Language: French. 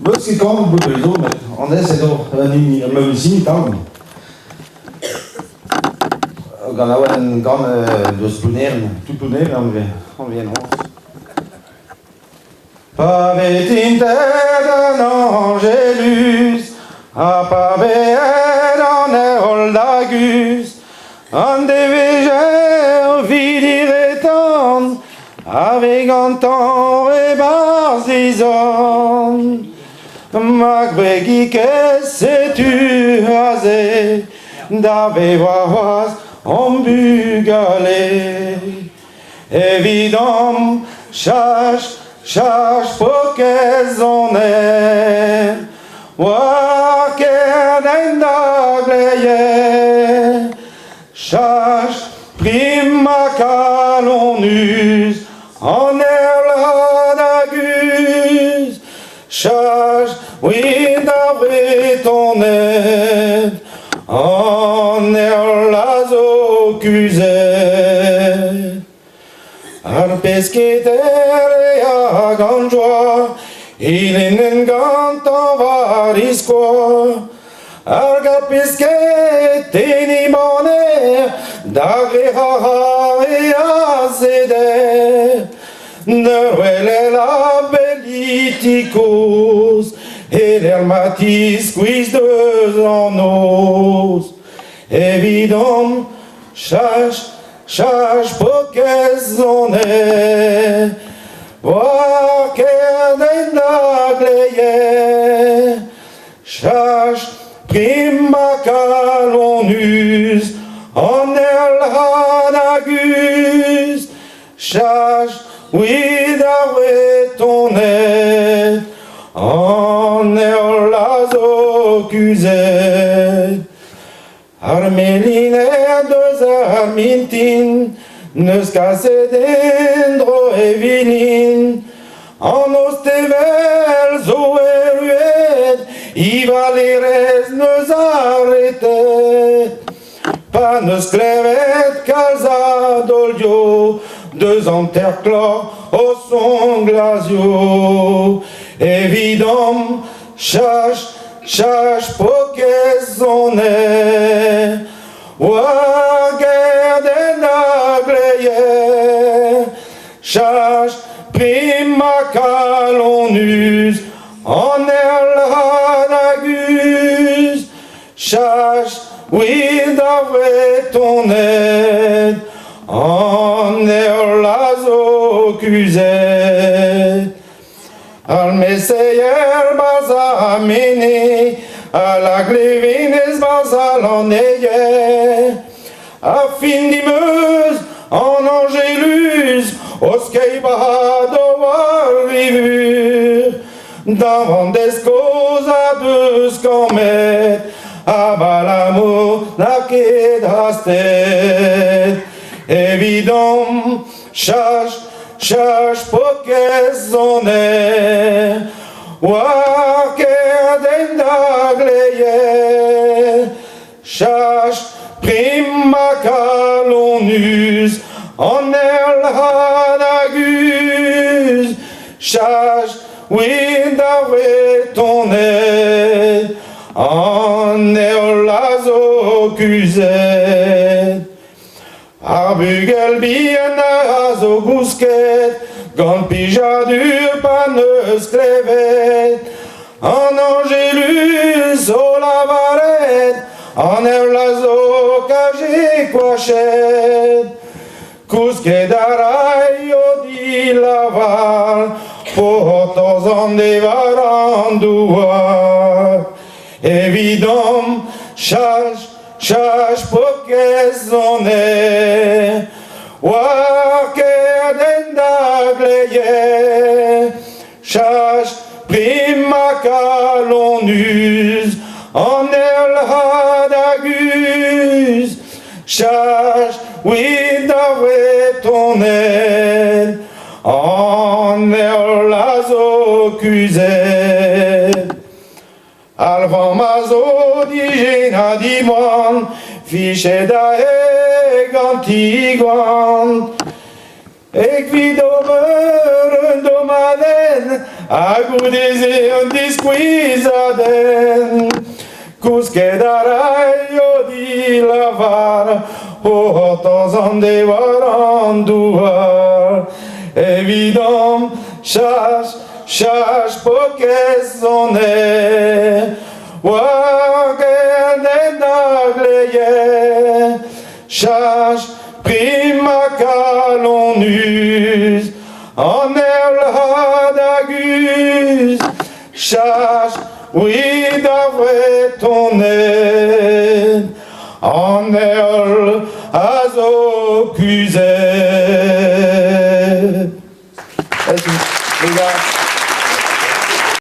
Muzikan bedoel met anders door niet muziek dan. Kan dus tourneren on vient Pavet in tête Angelus, a pavet en Oldagus, en dévégère vidire tant, avec un temps et barzison. Macbegi que sais-tu hasé, d'avevoise en bugalé. Évidemment, cherche pour qu'elles en aient. Wa qu'elles n'aglaient. Cherche prima calonus en erladagus. Cherche, oui, d'avril ton aide en erlazocusé. Arpesqueter a gran joie, il en gant en varisco. Argapesquet ni moner, d'agréra et azeder. Neruele la belliticos, et l'hermatis quis deux en os. Évidemment, cherche pour qu'elles en aient. Voir qu'elles n'aglaient. Cherche prima calonus en erlanagus. Cherche, oui, d'avoir ton aide en erlazocusé. Armelinaire deux armintines, ne scasse dendro et viline, en ostevel zo et rued, y valires nous arrêter. Pas ne sclévette calza d'olio, deux interclors au son glasio. Évidemment, cherche pour qu'elles en aient. Wa guerre n'aglaient. Cherche prima calonus en erlanagus. Cherche, oui, d'avoir ton aide en erlazocusé. Al messeyer bazamini, a la glevines bazaloneye, a fin dimeuse en angélus, osquei bahadovar vivur, davant des causes à deux scomet, a balamo naquet hastet. Évidemment, cherche pour qu'elles en aient. Wa qu'elles n'aglaient. Cherche prima calonus en erlanagus. Cherche, oui, d'avoir ton aide en erlazocusé. Arbugel bien azo bousquet, gant pijadur paneuse clévet, en angélus au lavaret, en erlazo cagé quachet, cousquet d'arai odi laval, potos en devarandoua. Évidemment, cherche pour qu'elles en aient. Wa qu'elles n'aglaient. Cherche prima calonus en erlanagus. Cherche, oui, d'avoir ton aide en erlazocusé. Alvan mazo digena dimon, fiche da egantiguan, Ik wie domer domaden, agudeze un disquisaden. Cusque daraio di lavar, o tozan de varandua. Évident, chas porque sonne, wagen nagleye, chas prima calonus, en erladagus, chas oui d'avrei tonne.